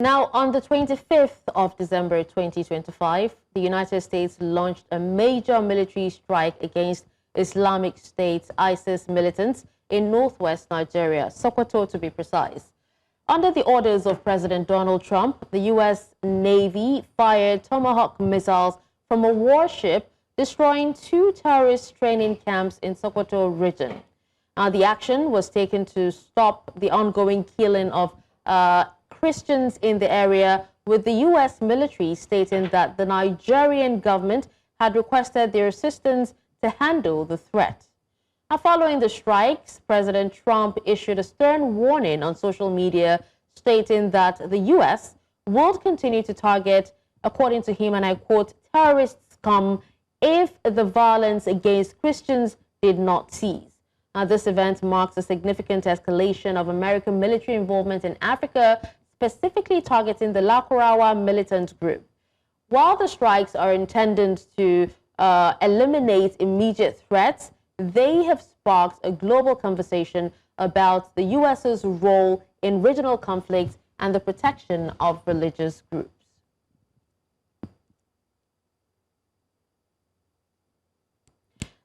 Now, on the 25th of December 2025, the United States launched a major military strike against Islamic State ISIS militants in northwest Nigeria, Sokoto to be precise. Under the orders of President Donald Trump, the U.S. Navy fired Tomahawk missiles from a warship, destroying 2 terrorist training camps in Sokoto region. The action was taken to stop the ongoing killing of Christians in the area, with the U.S. military stating that the Nigerian government had requested their assistance to handle the threat. Now, following the strikes, President Trump issued a stern warning on social media, stating that the U.S. would continue to target, according to him, and I quote, terrorist scum if the violence against Christians did not cease. Now, this event marks a significant escalation of American military involvement in Africa, specifically targeting the Lakurawa militant group. While the strikes are intended to eliminate immediate threats, they have sparked a global conversation about the U.S.'s role in regional conflicts and the protection of religious groups.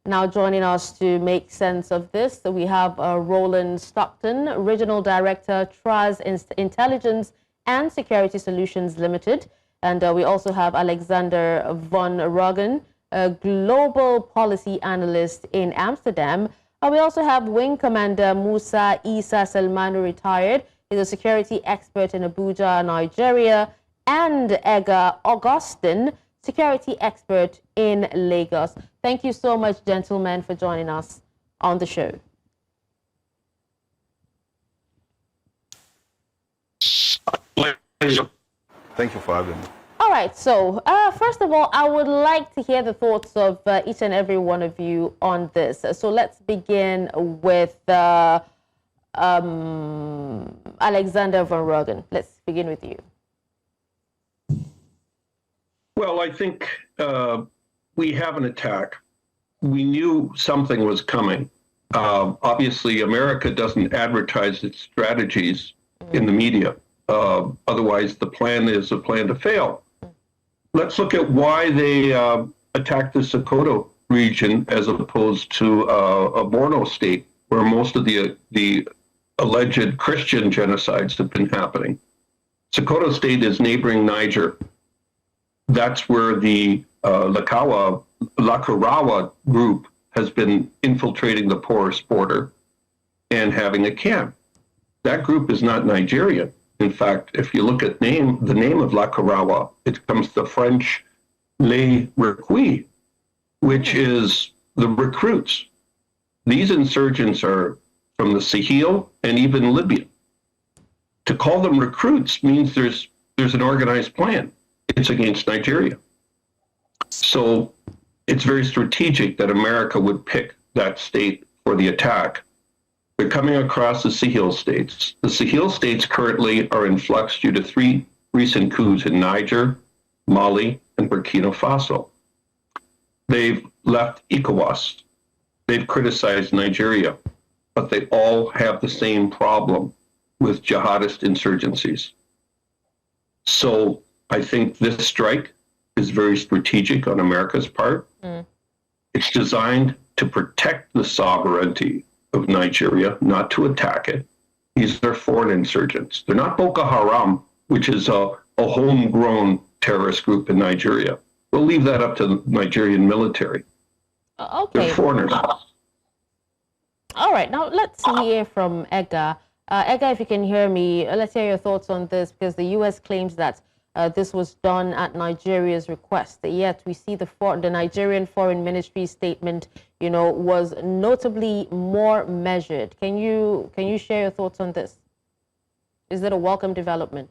Now joining us to make sense of this, we have Roland Stockton, Regional Director, TRAS Intelligence and Security Solutions Limited. And we also have Alexander van Roggen, a Global Policy Analyst in Amsterdam. We also have Wing Commander Musa Isa Selmanu, retired. He's a security expert in Abuja, Nigeria. And Ega Augustine, security expert in Lagos. Thank you so much, gentlemen, for joining us on the show. Thank you for having me. All right, so first of all, I would like to hear the thoughts of each and every one of you on this. So let's begin with Alexander van Roggen. Let's begin with you. Well, I think we have an attack. We knew something was coming. Obviously, America doesn't advertise its strategies in the media. Otherwise, the plan is a plan to fail. Let's look at why they attacked the Sokoto region as opposed to a Borno state, where most of the alleged Christian genocides have been happening. Sokoto State is neighboring Niger. That's where the Lakurawa group has been infiltrating the porous border and having a camp. That group is not Nigerian. In fact, if you look at the name of Lakurawa, it comes the French les recruits, which is the recruits. These insurgents are from the Sahel and even Libya. To call them recruits means there's an organized plan. It's against Nigeria. So it's very strategic that America would pick that state for the attack. They're coming across the Sahel states. The Sahel states currently are in flux due to 3 recent coups in Niger, Mali, and Burkina Faso. They've left ECOWAS. They've criticized Nigeria, but they all have the same problem with jihadist insurgencies. So I think this strike is very strategic on America's part. It's designed to protect the sovereignty of Nigeria, not to attack it. These are foreign insurgents. They're not Boko Haram, which is a homegrown terrorist group in Nigeria. We'll leave that up to the Nigerian military. Okay. They're foreigners. All right, now let's hear from Ega. Ega, if you can hear me, let's hear your thoughts on this, because the U.S. claims that this was done at Nigeria's request. Yet we see the Nigerian Foreign Ministry statement, was notably more measured. Can you share your thoughts on this? Is it a welcome development?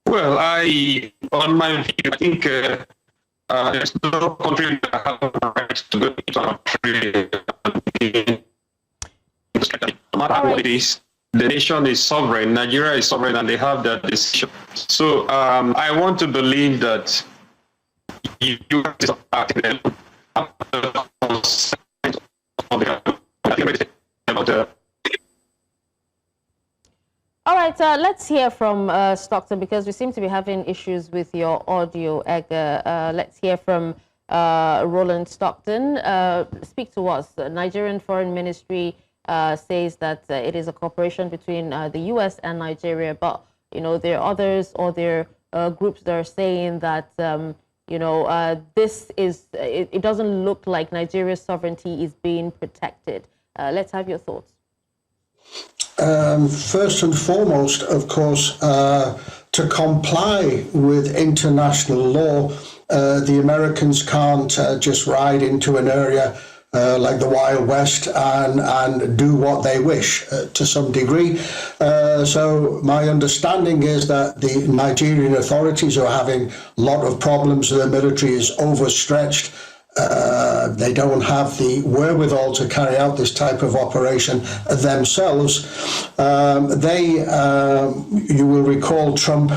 Well, on my view, I think there's no country that has the right to go into a free. No matter what it is. The nation is sovereign, Nigeria is sovereign, and they have that decision. So I want to believe that you All right, let's hear from Stockton, because we seem to be having issues with your audio, Edgar. Let's hear from Roland Stockton. Speak to us. The Nigerian Foreign Ministry says that it is a cooperation between the U.S. and Nigeria, but, you know, there are others, or there are groups that are saying that, you know, this is, it doesn't look like Nigeria's sovereignty is being protected. Let's have your thoughts. First and foremost, of course, to comply with international law, the Americans can't just ride into an area like the Wild West and do what they wish to some degree. So my understanding is that the Nigerian authorities are having a lot of problems. The military is overstretched. They don't have the wherewithal to carry out this type of operation themselves. You will recall Trump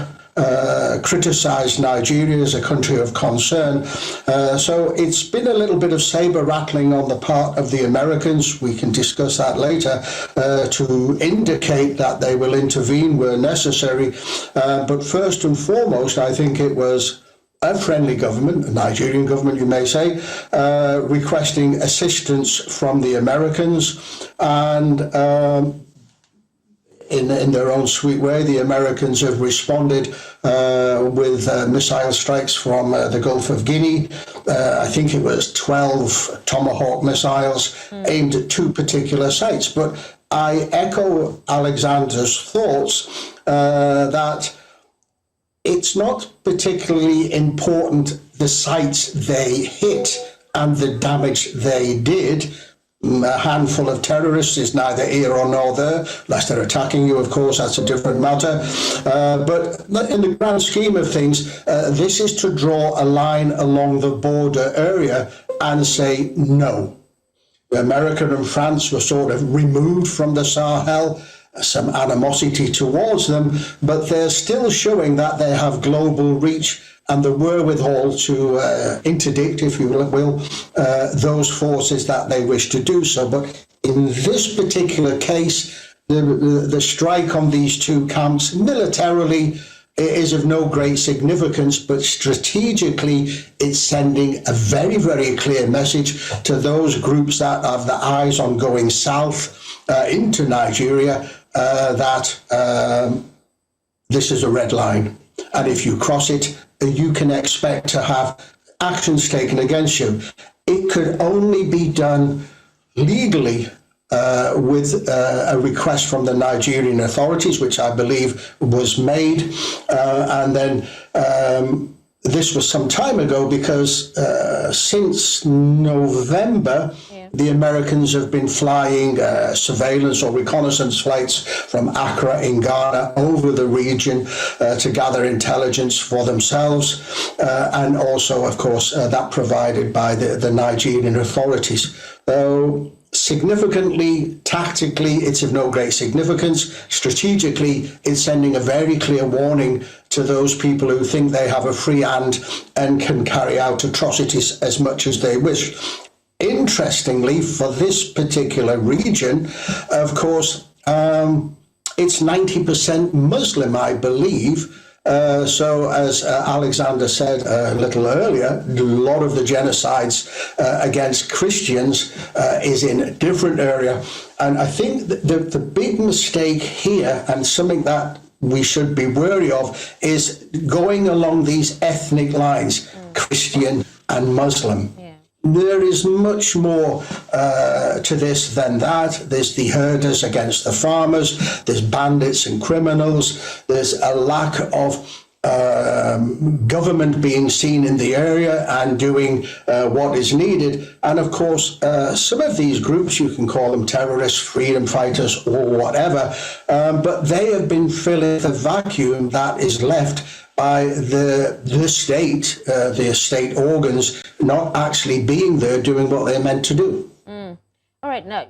criticized Nigeria as a country of concern. So it's been a little bit of saber rattling on the part of the Americans. We can discuss that later, to indicate that they will intervene where necessary. But first and foremost, I think it was a friendly government, a Nigerian government, you may say, requesting assistance from the Americans, and in their own sweet way, the Americans have responded with missile strikes from the Gulf of Guinea. I think it was 12 Tomahawk missiles aimed at 2 particular sites. But I echo Alexander's thoughts that it's not particularly important the sites they hit and the damage they did. A handful of terrorists is neither here or nor there, unless they're attacking you, of course, that's a different matter. But in the grand scheme of things, this is to draw a line along the border area and say no. America and France were sort of removed from the Sahel, some animosity towards them, but they're still showing that they have global reach and the wherewithal to interdict, if you will, those forces that they wish to do so. But in this particular case, the strike on these 2 camps militarily is of no great significance, but strategically it's sending a very, very clear message to those groups that have the eyes on going south into Nigeria, that this is a red line. And if you cross it, you can expect to have actions taken against you. It could only be done legally with a request from the Nigerian authorities, which I believe was made. And then this was some time ago, because since November, the Americans have been flying surveillance or reconnaissance flights from Accra in Ghana over the region to gather intelligence for themselves, and also, of course, that provided by the Nigerian authorities. So significantly, tactically, it's of no great significance. Strategically, it's sending a very clear warning to those people who think they have a free hand and can carry out atrocities as much as they wish. Interestingly, for this particular region, of course, it's 90% Muslim, I believe. So as Alexander said a little earlier, a lot of the genocides against Christians is in a different area. And I think the big mistake here, and something that we should be wary of, is going along these ethnic lines, Christian and Muslim. There is much more to this than that. There's the herders against the farmers. There's bandits and criminals. There's a lack of government being seen in the area and doing what is needed. And of course, some of these groups, you can call them terrorists, freedom fighters, or whatever, but they have been filling the vacuum that is left by the state organs not actually being there doing what they're meant to do. All right, now,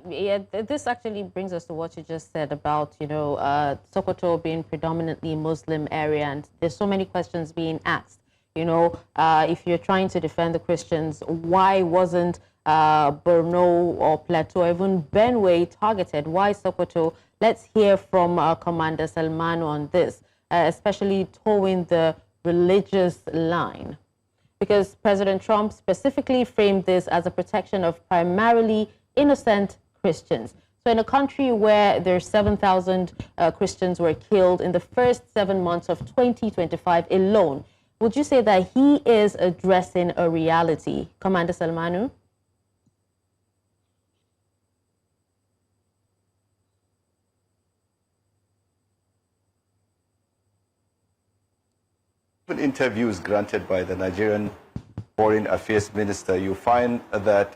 this actually brings us to what you just said about, Sokoto being predominantly Muslim area, and there's so many questions being asked. If you're trying to defend the Christians, why wasn't Borno or Plateau, even Benue targeted? Why Sokoto? Let's hear from Commander Salmanu on this, especially towing the religious line, because President Trump specifically framed this as a protection of primarily innocent Christians. So in a country where there's 7,000 Christians were killed in the first 7 months of 2025 alone, would you say that he is addressing a reality? Commander Salmanu? Interviews granted by the Nigerian Foreign Affairs Minister, you find that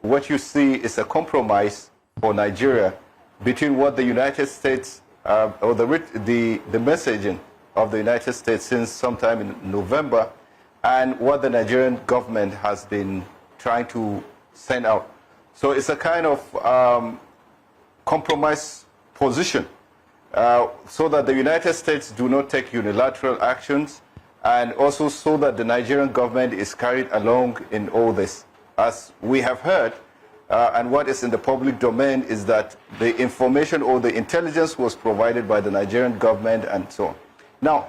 what you see is a compromise for Nigeria between what the United States, or the messaging of the United States since sometime in November, and what the Nigerian government has been trying to send out. So it's a kind of compromise position, so that the United States do not take unilateral actions, and also so that the Nigerian government is carried along in all this. As we have heard, and what is in the public domain is that the information or the intelligence was provided by the Nigerian government and so on. Now,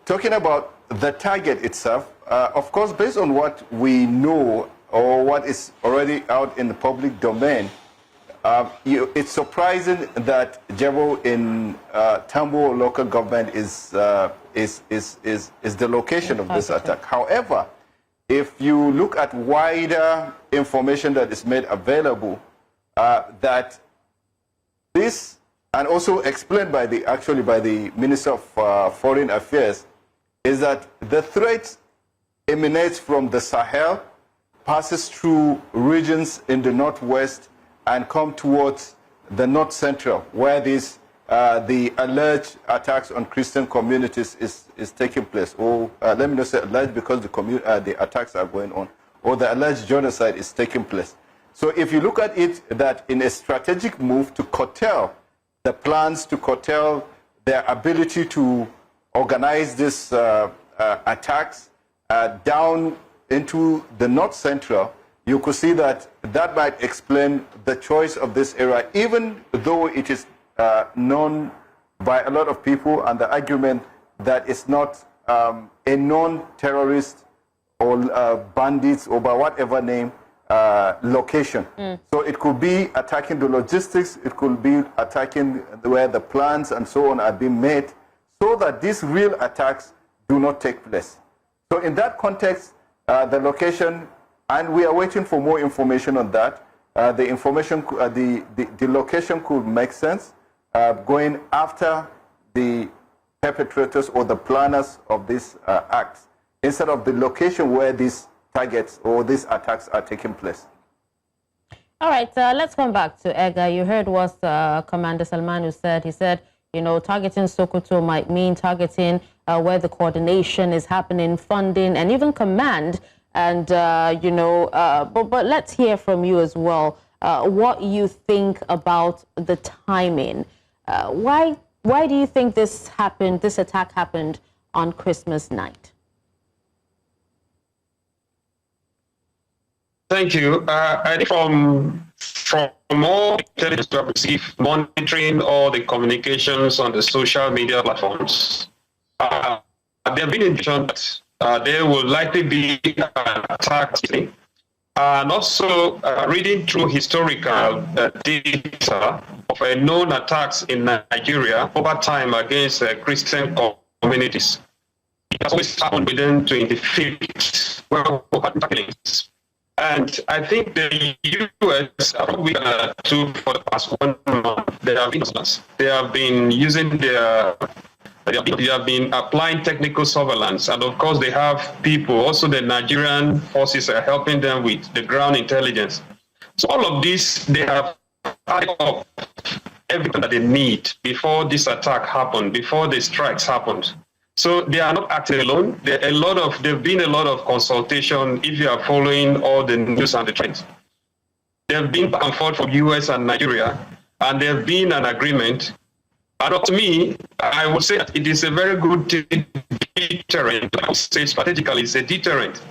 talking about the target itself, of course, based on what we know or what is already out in the public domain, it's surprising that Jebo in Tambo local government is the location of this attack. However, if you look at wider information that is made available, that this, and also explained by the Minister of Foreign Affairs, is that the threat emanates from the Sahel, passes through regions in the northwest, and come towards the north central, where the alleged attacks on Christian communities is taking place. Or let me not say alleged, because the attacks are going on, or the alleged genocide is taking place. So if you look at it, that in a strategic move to curtail the plans, to curtail their ability to organize these attacks down into the north central, you could see that that might explain the choice of this area, even though it is known by a lot of people, and the argument that it's not a non-terrorist or bandits or by whatever name location. So it could be attacking the logistics, it could be attacking where the plans and so on are being made, so that these real attacks do not take place. So in that context, the location, and we are waiting for more information on that. The location could make sense, going after the perpetrators or the planners of these acts, instead of the location where these targets or these attacks are taking place. All right, let's come back to Edgar. You heard what Commander Salmanu said. He said, you know, targeting Sokoto might mean targeting where the coordination is happening, funding, and even command. And, but let's hear from you as well, what you think about the timing. Why do you think this attack happened on Christmas night? Thank you. I think from all intelligence we have received, monitoring all the communications on the social media platforms, there have been indications that there will likely be attacks, and also reading through historical data of known attacks in Nigeria over time against Christian communities. It has always happened within 25th, well, and I think the U.S. probably too for the past 1 month. They have been using their. They have been applying technical surveillance, and of course they have people. Also, the Nigerian forces are helping them with the ground intelligence. So all of this, they have added up everything that they need before this attack happened, before the strikes happened. So they are not acting alone. There've been a lot of consultation. If you are following all the news and the trends, there have been back and forth from U.S. and Nigeria, and there have been an agreement. And to me, I would say that it is a very good deterrent. I would say strategically, it's a deterrent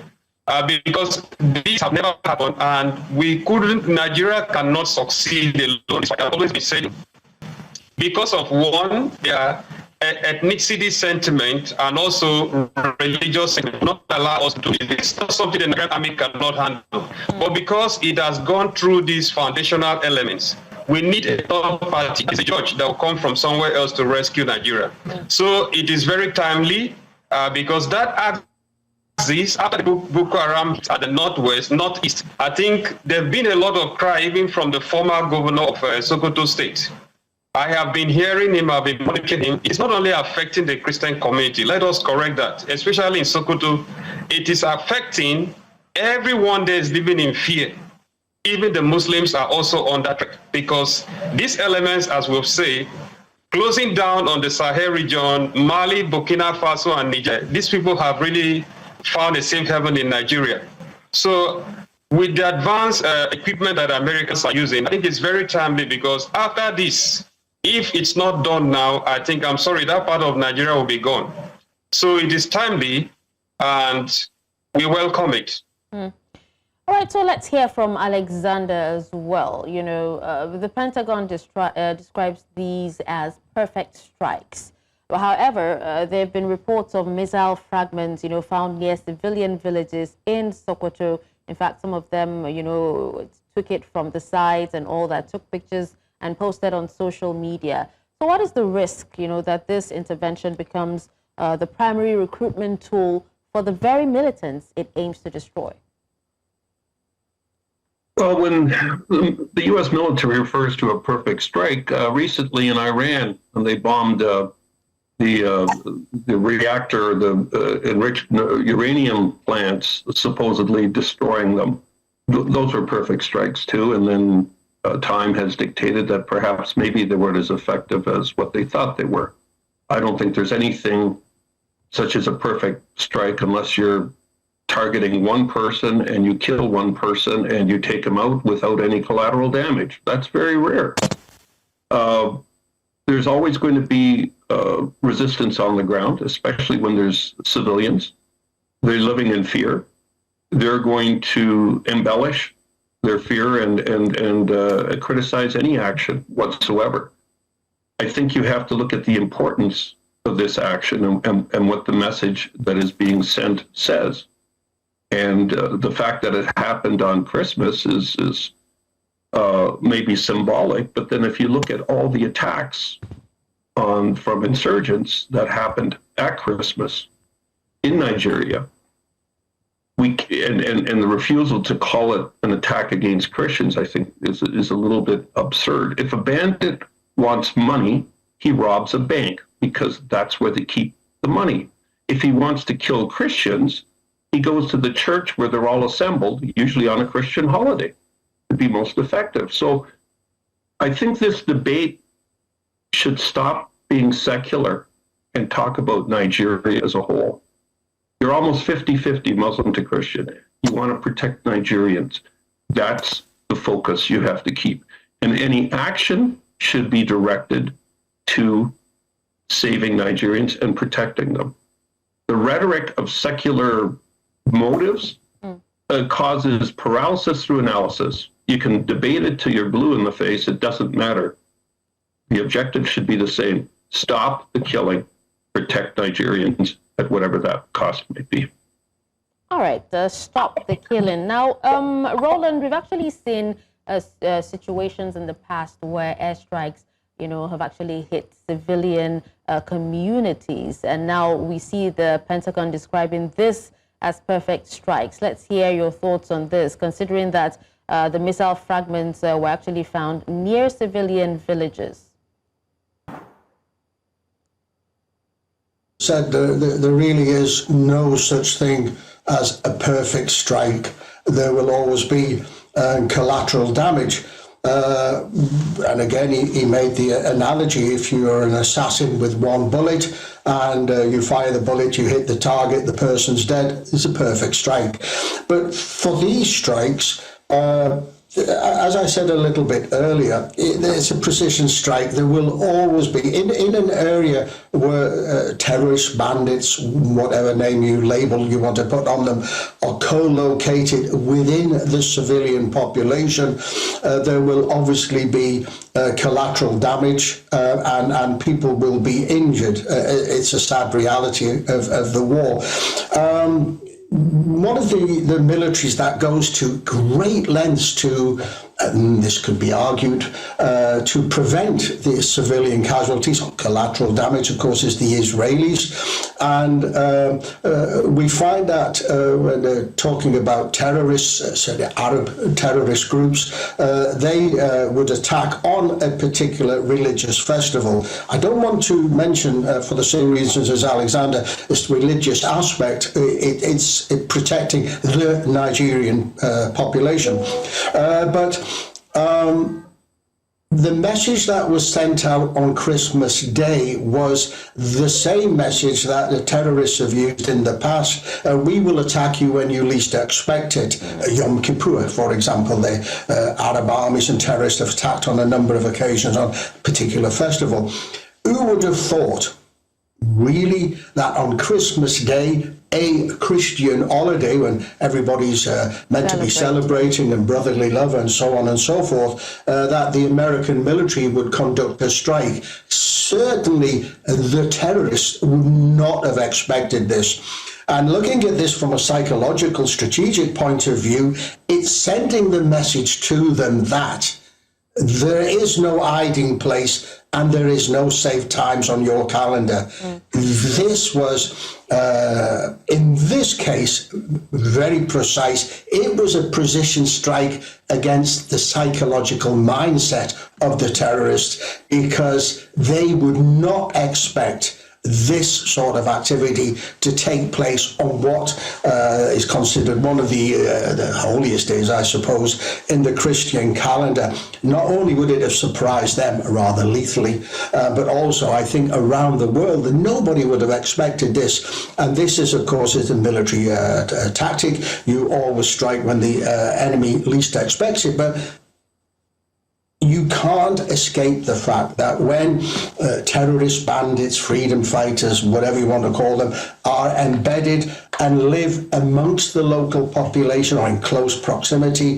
because these have never happened, and Nigeria cannot succeed alone. I always been saying because of one, their ethnicity sentiment and also religious sentiment not allow us to do it. It's not something the Nigerian army cannot handle. But because it has gone through these foundational elements, we need a third party, as a judge, that will come from somewhere else to rescue Nigeria. So it is very timely because that axis, after the Boko Haram at the northeast, I think there's been a lot of cry even from the former governor of Sokoto State. I have been hearing him, I've been monitoring him. It's not only affecting the Christian community, let us correct that, especially in Sokoto. It is affecting everyone that is living in fear. Even the Muslims are also on that track because these elements, as we'll say, closing down on the Sahel region, Mali, Burkina Faso, and Niger, these people have really found a safe haven in Nigeria. So with the advanced equipment that Americans are using, I think it's very timely because after this, if it's not done now, I think, I'm sorry, that part of Nigeria will be gone. So it is timely and we welcome it. All right, so let's hear from Alexander as well. You know, the Pentagon describes these as perfect strikes. However, there have been reports of missile fragments, you know, found near civilian villages in Sokoto. In fact, some of them, you know, took it from the sides and all that, took pictures and posted on social media. So what is the risk, you know, that this intervention becomes the primary recruitment tool for the very militants it aims to destroy? Well, when the U.S. military refers to a perfect strike, recently in Iran, when they bombed the reactor, the enriched uranium plants, supposedly destroying them, those were perfect strikes too. And then time has dictated that perhaps maybe they weren't as effective as what they thought they were. I don't think there's anything such as a perfect strike unless you're targeting one person and you kill one person and you take them out without any collateral damage. That's very rare. There's always going to be resistance on the ground, especially when there's civilians. They're living in fear. They're going to embellish their fear and criticize any action whatsoever. I think you have to look at the importance of this action and what the message that is being sent says. And the fact that it happened on Christmas is maybe symbolic, but then if you look at all the attacks from insurgents that happened at Christmas in Nigeria, and the refusal to call it an attack against Christians, I think, is a little bit absurd. If a bandit wants money, he robs a bank because that's where they keep the money. If he wants to kill Christians, he goes to the church where they're all assembled, usually on a Christian holiday, to be most effective. So I think this debate should stop being secular and talk about Nigeria as a whole. You're almost 50-50 Muslim to Christian. You want to protect Nigerians. That's the focus you have to keep. And any action should be directed to saving Nigerians and protecting them. The rhetoric of secular motives causes paralysis through analysis. You can debate it till you're blue in the face. It doesn't matter. The objective should be the same. Stop the killing, protect Nigerians at whatever that cost may be. All right, stop the killing. Now, Roland, we've actually seen situations in the past where airstrikes, you know, have actually hit civilian communities. And now we see the Pentagon describing this as perfect strikes. Let's hear your thoughts on this, considering that the missile fragments were actually found near civilian villages. Said there really is no such thing as a perfect strike. There will always be collateral damage. And again, he made the analogy, if you're an assassin with one bullet and you fire the bullet, you hit the target, the person's dead, it's a perfect strike. But for these strikes, as I said a little bit earlier, it's a precision strike. There will always be, in an area where terrorists, bandits, whatever name label you want to put on them, are co-located within the civilian population, there will obviously be collateral damage and people will be injured. It's a sad reality of the war. One of the militaries that goes to great lengths to, this could be argued, to prevent the civilian casualties, or collateral damage, of course, is the Israelis. And we find that when they're talking about terrorists, so the Arab terrorist groups, they would attack on a particular religious festival. I don't want to mention, for the same reasons as Alexander, this religious aspect. It's protecting the Nigerian population. But the message that was sent out on Christmas Day was the same message that the terrorists have used in the past. We will attack you when you least expect it. Yom Kippur, for example, the Arab armies and terrorists have attacked on a number of occasions on a particular festival. Who would have thought, really, that on Christmas Day, a Christian holiday when everybody's meant to be celebrating and brotherly love and so on and so forth, that the American military would conduct a strike? Certainly the terrorists would not have expected this. And looking at this from a psychological, strategic point of view, it's sending the message to them that there is no hiding place and there is no safe times on your calendar. This was, in this case, very precise. It was a precision strike against the psychological mindset of the terrorists, because they would not expect this sort of activity to take place on what is considered one of the holiest days, I suppose, in the Christian calendar. Not only would it have surprised them rather lethally, but also I think around the world, nobody would have expected this. And this is, of course, is a military tactic. You always strike when the enemy least expects it, but you can't escape the fact that when terrorists, bandits, freedom fighters, whatever you want to call them, are embedded and live amongst the local population or in close proximity,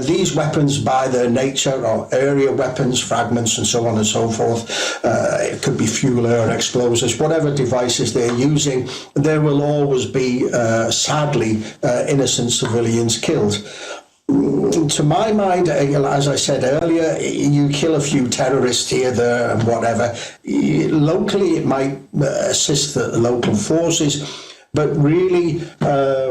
these weapons by their nature are area weapons, fragments and so on and so forth. It could be fuel or explosives, whatever devices they're using, there will always be, sadly, innocent civilians killed. To my mind, as I said earlier, you kill a few terrorists here, there, and whatever. Locally, it might assist the local forces. But really,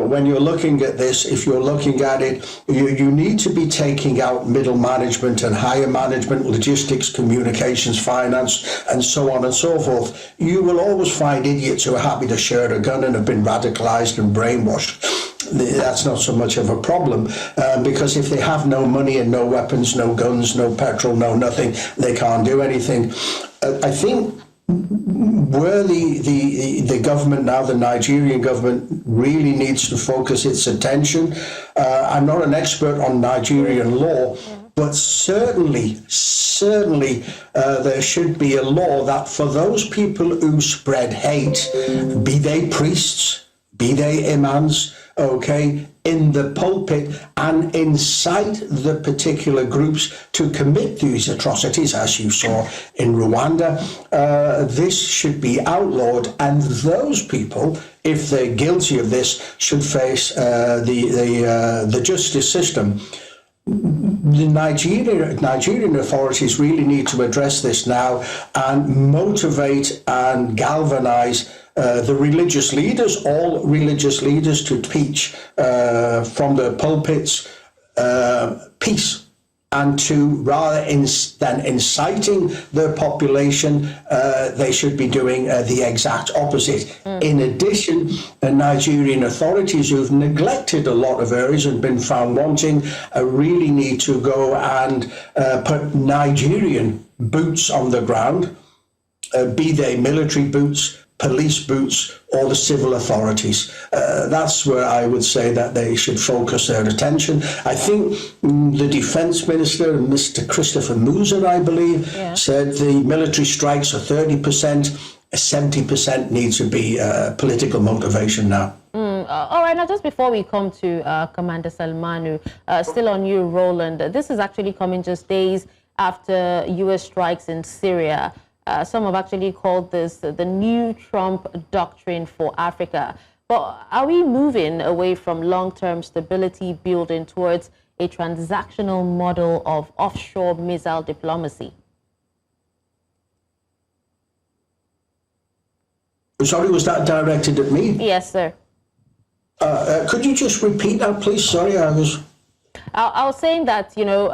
when you're looking at this, if you're looking at it, you need to be taking out middle management and higher management, logistics, communications, finance, and so on and so forth. You will always find idiots who are happy to share a gun and have been radicalized and brainwashed. That's not so much of a problem, because if they have no money and no weapons, no guns, no petrol, no nothing, they can't do anything. I think where the government now, the Nigerian government, really needs to focus its attention. I'm not an expert on Nigerian law, but certainly there should be a law that for those people who spread hate, be they priests, be they imams, okay, in the pulpit, and incite the particular groups to commit these atrocities, as you saw in Rwanda, this should be outlawed, and those people, if they're guilty of this, should face the justice system. The Nigerian authorities really need to address this now and motivate and galvanize the religious leaders, all religious leaders, to teach from the pulpits peace, and to, rather than inciting the population, they should be doing the exact opposite. In addition, the Nigerian authorities, who've neglected a lot of areas and been found wanting, really need to go and put Nigerian boots on the ground, be they military boots, police boots or the civil authorities. That's where I would say that they should focus their attention. I think the defense minister, Mr. Christopher Musa, I believe, said the military strikes are 30%, 70% needs to be political motivation now. All right, now just before we come to Commander Salmanu, still on you, Roland, this is actually coming just days after U.S. strikes in Syria. Some have actually called this the new Trump doctrine for Africa. But are we moving away from long-term stability building towards a transactional model of offshore missile diplomacy? Sorry, was that directed at me? Yes, sir. Could you just repeat that, please? Sorry, I was saying that, you know,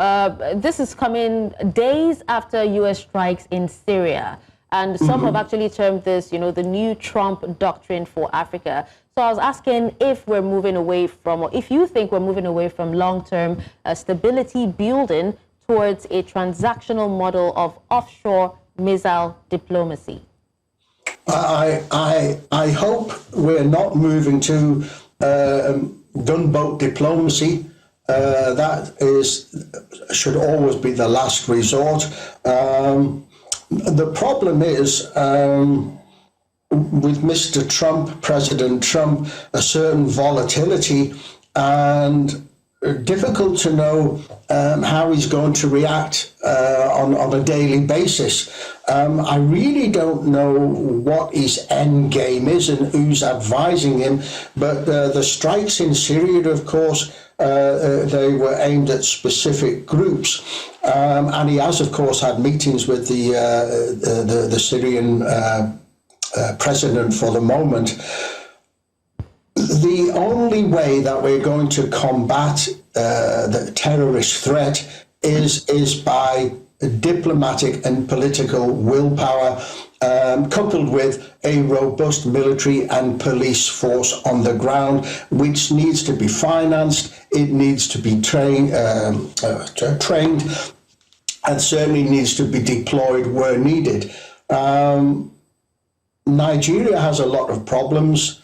this is coming days after U.S. strikes in Syria. And some have actually termed this, you know, the new Trump doctrine for Africa. So I was asking if we're moving away from, or if you think we're moving away from long-term stability building towards a transactional model of offshore missile diplomacy. I hope we're not moving to gunboat diplomacy. That should always be the last resort. The problem is with Mr. Trump, President Trump, a certain volatility and difficult to know how he's going to react on a daily basis. I really don't know what his end game is and who's advising him, but the strikes in Syria, of course, they were aimed at specific groups, and he has, of course, had meetings with the Syrian president for the moment. The only way that we're going to combat the terrorist threat is by diplomatic and political willpower, coupled with a robust military and police force on the ground, which needs to be financed, it needs to be trained, and certainly needs to be deployed where needed. Nigeria has a lot of problems.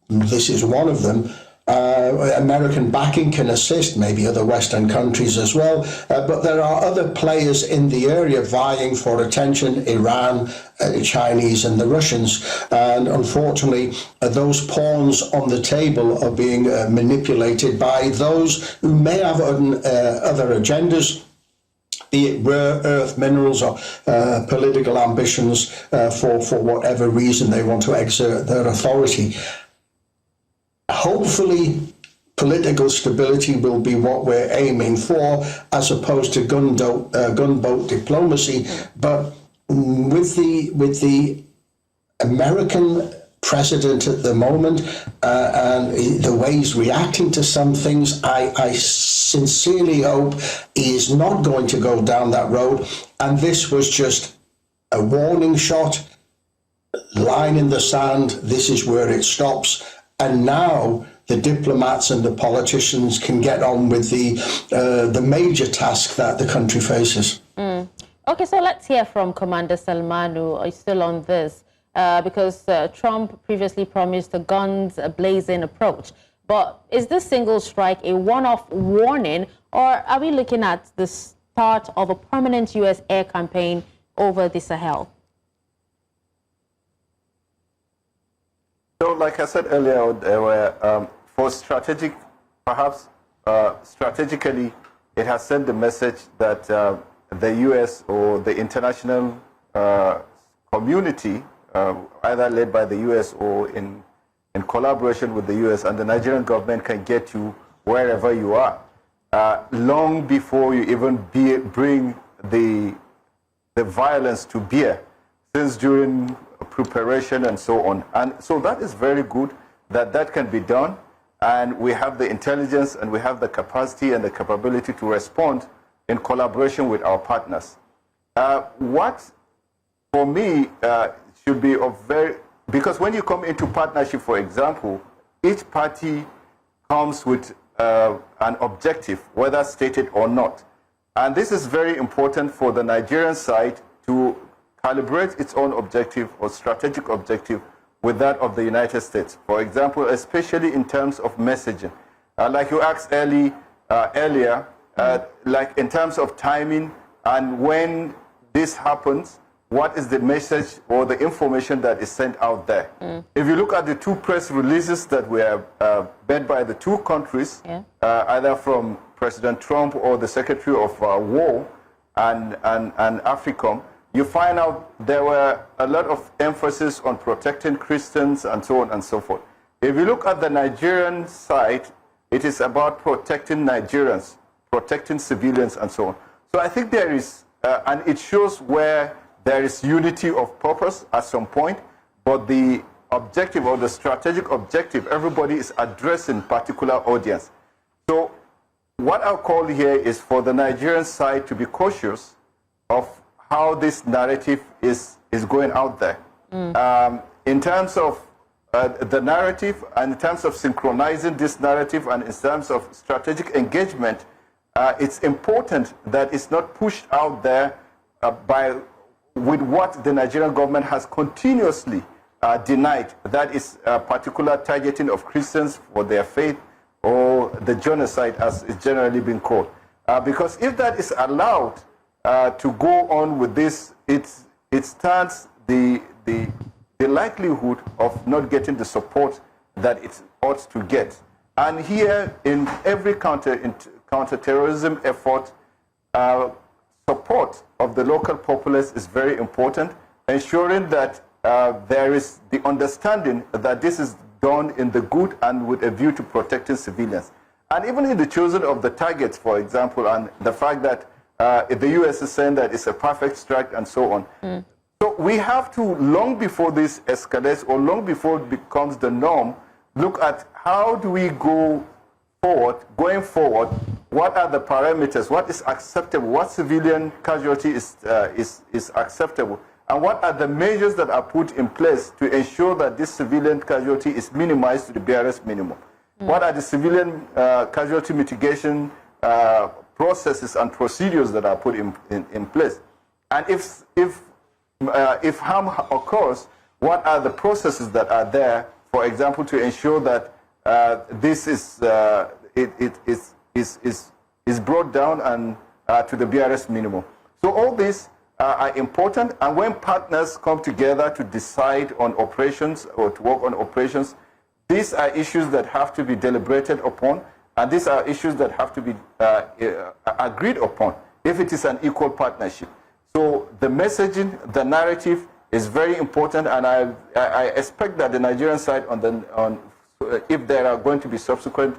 This is one of them. American backing can assist, maybe other Western countries as well, but there are other players in the area vying for attention: Iran, Chinese and the Russians. And unfortunately, those pawns on the table are being manipulated by those who may have other agendas, be it rare earth minerals or political ambitions for whatever reason they want to exert their authority. Hopefully, political stability will be what we're aiming for, as opposed to gunboat diplomacy. But with the American president at the moment and the way he's reacting to some things, I sincerely hope he is not going to go down that road. And this was just a warning shot, line in the sand. This is where it stops. And now the diplomats and the politicians can get on with the major task that the country faces. Okay, so let's hear from Commander Salmanu, still on this, because Trump previously promised a guns blazing approach. But is this single strike a one-off warning, or are we looking at the start of a permanent U.S. air campaign over the Sahel? So, like I said earlier, for strategic, perhaps strategically, it has sent the message that the U.S. or the international community, either led by the U.S. or in collaboration with the U.S. and the Nigerian government, can get you wherever you are, long before you even bring the violence to bear, since during preparation and so on. And so that is very good that can be done, and we have the intelligence and we have the capacity and the capability to respond in collaboration with our partners. What for me should be because when you come into partnership, for example, each party comes with an objective, whether stated or not. And this is very important for the Nigerian side to calibrate its own objective or strategic objective with that of the United States. For example, especially in terms of messaging. Like you asked earlier, like in terms of timing and when this happens, what is the message or the information that is sent out there? If you look at the two press releases that were made by the two countries, either from President Trump or the Secretary of War and AFRICOM, you find out there were a lot of emphasis on protecting Christians and so on and so forth. If you look at the Nigerian side, it is about protecting Nigerians, protecting civilians and so on. So I think there is, and it shows where there is unity of purpose at some point, but the objective or the strategic objective, everybody is addressing particular audience. So what I'll call here is for the Nigerian side to be cautious of how this narrative is going out there. In terms of the narrative and in terms of synchronizing this narrative and in terms of strategic engagement, it's important that it's not pushed out there with what the Nigerian government has continuously denied, that is particular targeting of Christians for their faith or the genocide as it's generally been called. Because if that is allowed to go on with this, it stands the likelihood of not getting the support that it ought to get. And here in every counter-terrorism effort, support of the local populace is very important, ensuring that there is the understanding that this is done in the good and with a view to protecting civilians. And even in the choosing of the targets, for example, and the fact that the U.S. is saying that it's a perfect strike and so on. So we have to, long before this escalates or long before it becomes the norm, look at how do we go forward, going forward, what are the parameters, what is acceptable, what civilian casualty is acceptable, and what are the measures that are put in place to ensure that this civilian casualty is minimized to the barest minimum. What are the civilian casualty mitigation processes and procedures that are put in place? And if harm occurs, what are the processes that are there, for example, to ensure that this is brought down and to the barest minimum? So all these are important, and when partners come together to decide on operations or to work on operations, these are issues that have to be deliberated upon, and these are issues that have to be agreed upon if it is an equal partnership. So the messaging, the narrative is very important, and I expect that the Nigerian side, if there are going to be subsequent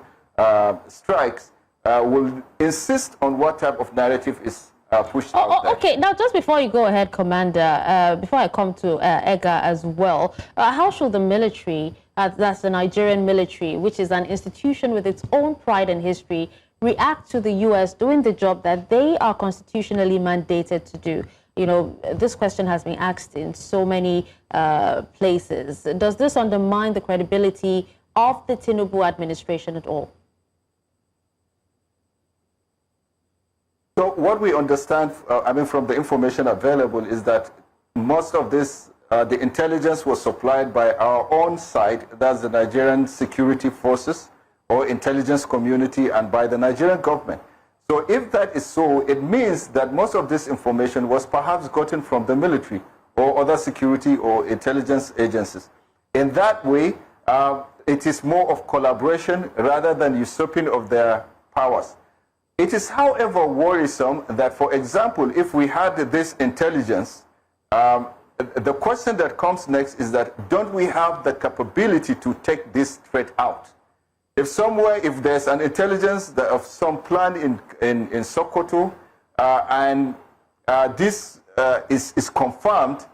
strikes, will insist on what type of narrative is pushed out there. Okay, now just before you go ahead, Commander, before I come to Edgar as well, how should the military, that's the Nigerian military, which is an institution with its own pride and history, react to the U.S. doing the job that they are constitutionally mandated to do? You know, this question has been asked in so many places. Does this undermine the credibility of the Tinubu administration at all? So what we understand, from the information available, is that most of this, the intelligence was supplied by our own side, that's the Nigerian security forces or intelligence community, and by the Nigerian government. So if that is so, it means that most of this information was perhaps gotten from the military or other security or intelligence agencies. In that way, it is more of collaboration rather than usurping of their powers. It is, however, worrisome that, for example, if we had this intelligence, the question that comes next is that, don't we have the capability to take this threat out? If there's an intelligence of some plan in Sokoto, and this is confirmed,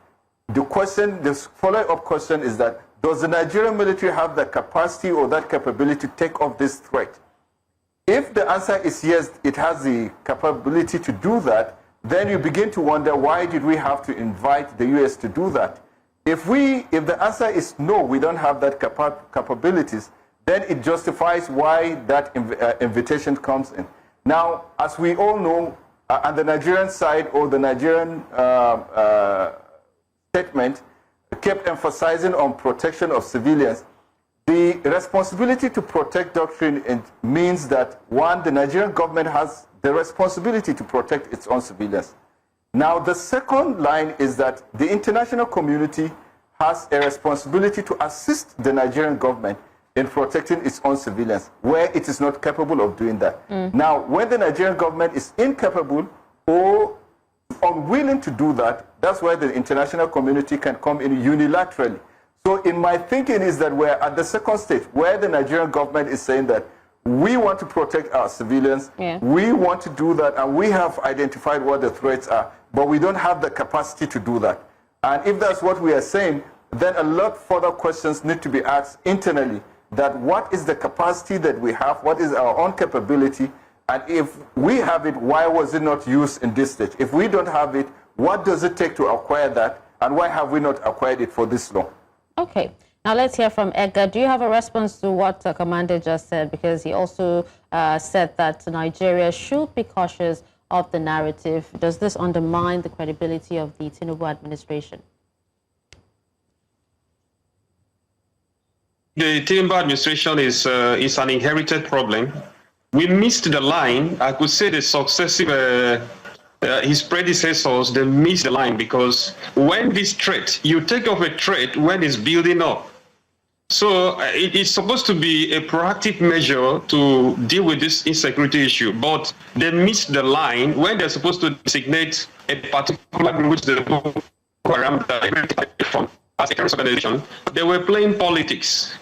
the follow-up question is that, does the Nigerian military have the capacity or that capability to take off this threat? If the answer is yes, it has the capability to do that, then you begin to wonder, why did we have to invite the U.S. to do that? If the answer is no, we don't have that capabilities, then it justifies why that invitation comes in. Now, as we all know, on the Nigerian side or the Nigerian statement kept emphasizing on protection of civilians. The responsibility to protect doctrine means that, one, the Nigerian government has the responsibility to protect its own civilians. Now, the second line is that the international community has a responsibility to assist the Nigerian government in protecting its own civilians, where it is not capable of doing that. Now, when the Nigerian government is incapable or unwilling to do that, that's where the international community can come in unilaterally. So in my thinking is that we're at the second stage, where the Nigerian government is saying that we want to protect our civilians, we want to do that, and we have identified what the threats are, but we don't have the capacity to do that. And if that's what we are saying, then a lot further questions need to be asked internally, that what is the capacity that we have, what is our own capability, and if we have it, why was it not used in this stage? If we don't have it, what does it take to acquire that, and why have we not acquired it for this long? Okay. Now let's hear from Edgar. Do you have a response to what Commander just said? Because he also said that Nigeria should be cautious of the narrative. Does this undermine the credibility of the Tinubu administration? The Tinubu administration is an inherited problem. We missed the line. I could say the successive, his predecessors, they missed the line, because when this threat, you take off a threat when it's building up. So it's supposed to be a proactive measure to deal with this insecurity issue, but they missed the line when they're supposed to designate a particular group, which the Boko Haram from as a terrorist organization. They were playing politics.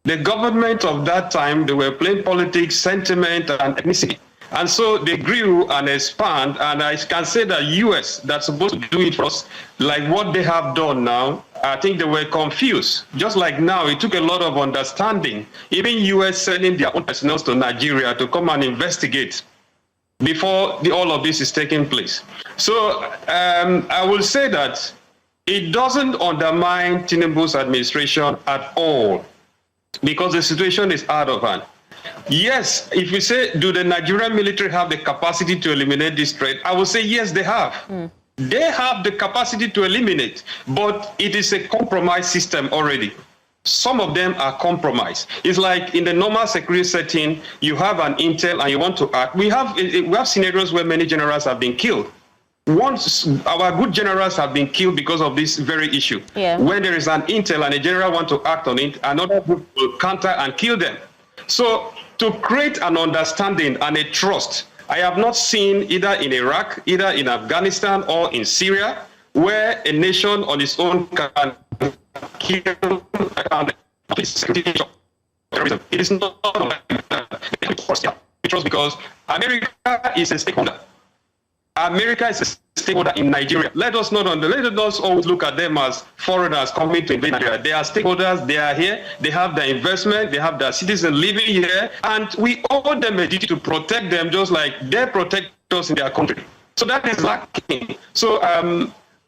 The government of that time, they were playing politics, sentiment, and ethnicity. And so they grew and expand, and I can say that US, that's supposed to do it for us, like what they have done now, I think they were confused. Just like now, it took a lot of understanding. Even US sending their own personnel to Nigeria to come and investigate before all of this is taking place. So I will say that it doesn't undermine Tinubu's administration at all, because the situation is out of hand. Yes, if we say, do the Nigerian military have the capacity to eliminate this threat? I will say, yes, they have. They have the capacity to eliminate, but it is a compromised system already. Some of them are compromised. It's like in the normal security setting, you have an intel and you want to act. We have scenarios where many generals have been killed. Once our good generals have been killed because of this very issue. When there is an intel and a general wants to act on it, another group will counter and kill them. So to create an understanding and a trust, I have not seen either in Iraq, either in Afghanistan or in Syria, where a nation on its own can kill terrorism. It is not like that. Because America is a stakeholder. America is a stakeholder in Nigeria. Let us always look at them as foreigners coming to invade Nigeria. They are stakeholders, they are here, they have their investment, they have their citizens living here, and we owe them a duty to protect them just like they protect us in their country. So that is lacking. So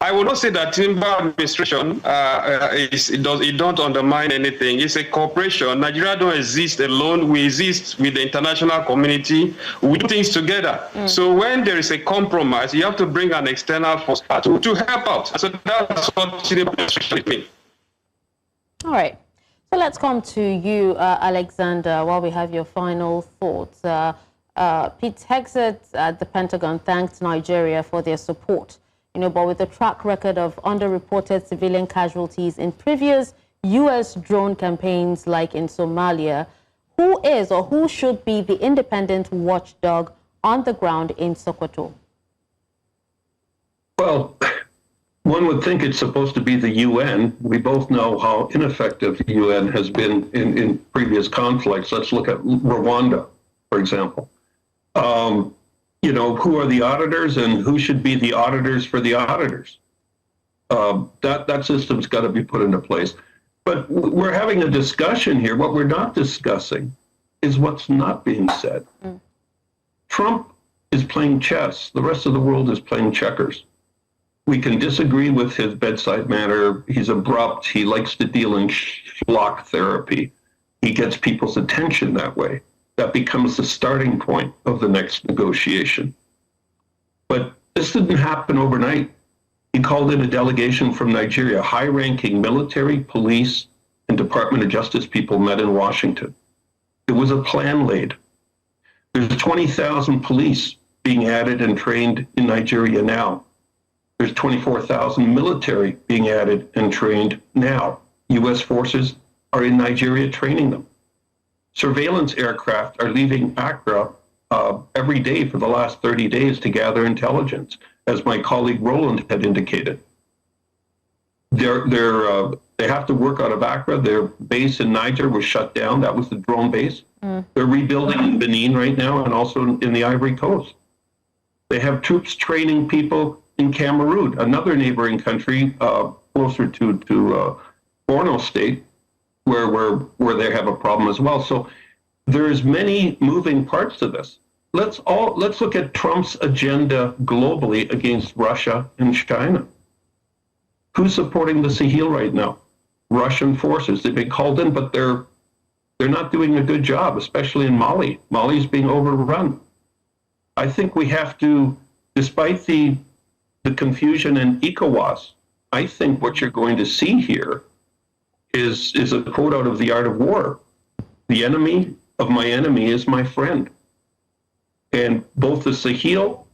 I will not say that Tinubu administration it don't undermine anything. It's a cooperation. Nigeria don't exist alone. We exist with the international community. We do things together. So when there is a compromise, you have to bring an external force to help out. So that's what Tinubu administration means. All right. So let's come to you, Alexander, while we have your final thoughts. Pete Hegseth at the Pentagon thanked Nigeria for their support. But with a track record of underreported civilian casualties in previous U.S. drone campaigns like in Somalia, who is or who should be the independent watchdog on the ground in Sokoto? Well, one would think it's supposed to be the UN. We both know how ineffective the UN has been in previous conflicts. Let's look at Rwanda, for example. Who are the auditors and who should be the auditors for the auditors? That system's got to be put into place. But we're having a discussion here. What we're not discussing is what's not being said. Trump is playing chess. The rest of the world is playing checkers. We can disagree with his bedside manner. He's abrupt. He likes to deal in shock therapy. He gets people's attention that way. That becomes the starting point of the next negotiation. But this didn't happen overnight. He called in a delegation from Nigeria. High-ranking military, police, and Department of Justice people met in Washington. It was a plan laid. There's 20,000 police being added and trained in Nigeria now. There's 24,000 military being added and trained now. U.S. forces are in Nigeria training them. Surveillance aircraft are leaving Accra every day for the last 30 days to gather intelligence, as my colleague Roland had indicated. They have to work out of Accra. Their base in Niger was shut down. That was the drone base. They're rebuilding in Benin right now and also in the Ivory Coast. They have troops training people in Cameroon, another neighboring country closer to Sokoto State, where they have a problem as well. So there's many moving parts to this. Let's look at Trump's agenda globally against Russia and China. Who's supporting the Sahel right now? Russian forces. They've been called in, but they're not doing a good job, especially in Mali. Mali's being overrun. I think we have to, despite the confusion in ECOWAS, I think what you're going to see here is a quote out of The Art of War. The enemy of my enemy is my friend. And both the Sahel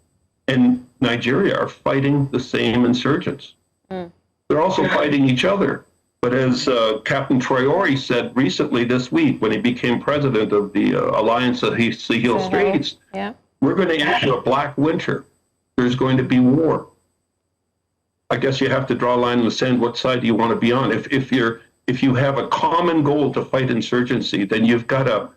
and Nigeria are fighting the same insurgents. They're also fighting each other. But as Captain Traore said recently this week, when he became president of the Alliance of the Sahel States, we're going to enter a black winter. There's going to be war. I guess you have to draw a line in the sand. What side do you want to be on? If you have a common goal to fight insurgency, then you've got to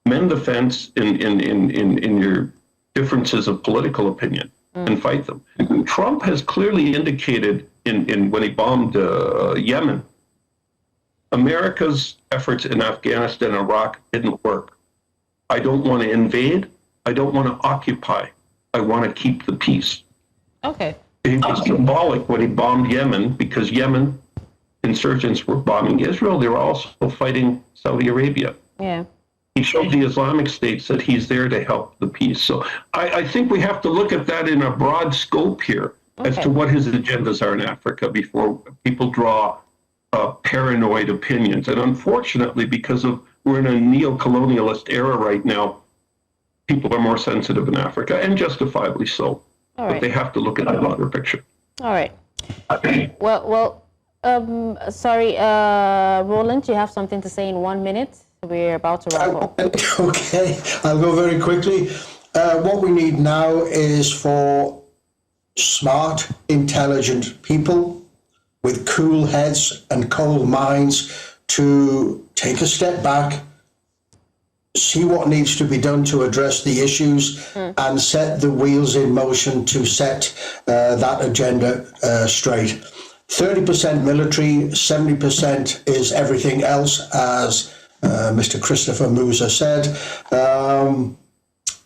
mend the fence in your differences of political opinion and fight them. Trump has clearly indicated when he bombed Yemen, America's efforts in Afghanistan and Iraq didn't work. I don't want to invade. I don't want to occupy. I want to keep the peace. Okay. It was symbolic when he bombed Yemen, because Yemen insurgents were bombing Israel. They were also fighting Saudi Arabia. Yeah. He showed the Islamic State that he's there to help the peace. So I think we have to look at that in a broad scope here as to what his agendas are in Africa before people draw paranoid opinions. And unfortunately, because we're in a neo-colonialist era right now, people are more sensitive in Africa, and justifiably so. But they have to look at the broader picture. All right. Well, sorry, Roland, you have something to say in 1 minute? We're about to wrap up. Okay, I'll go very quickly. What we need now is for smart, intelligent people with cool heads and cold minds to take a step back, see what needs to be done to address the issues, and set the wheels in motion to set that agenda straight. 30% military, 70% is everything else, as Mr. Christopher Musa said.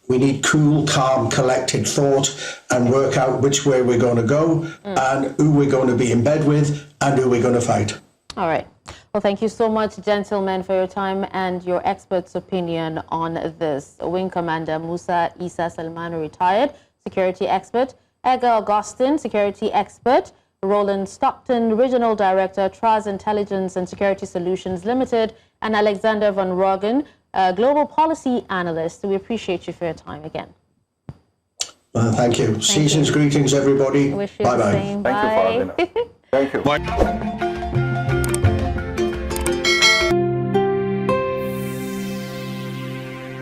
We need cool, calm, collected thought and work out which way we're going to go and who we're going to be in bed with and who we're going to fight. All right. Well, thank you so much, gentlemen, for your time and your expert's opinion on this. Wing Commander Musa Isa Salmanu, retired security expert; Edgar Augustine, security expert; Roland Stockton, Regional Director, TRAS Intelligence and Security Solutions Limited; and Alexander Van Roggen, Global Policy Analyst. We appreciate you for your time again. Thank you. Season's greetings, everybody. Wish you the same. Thank you for having us. Thank you. Bye.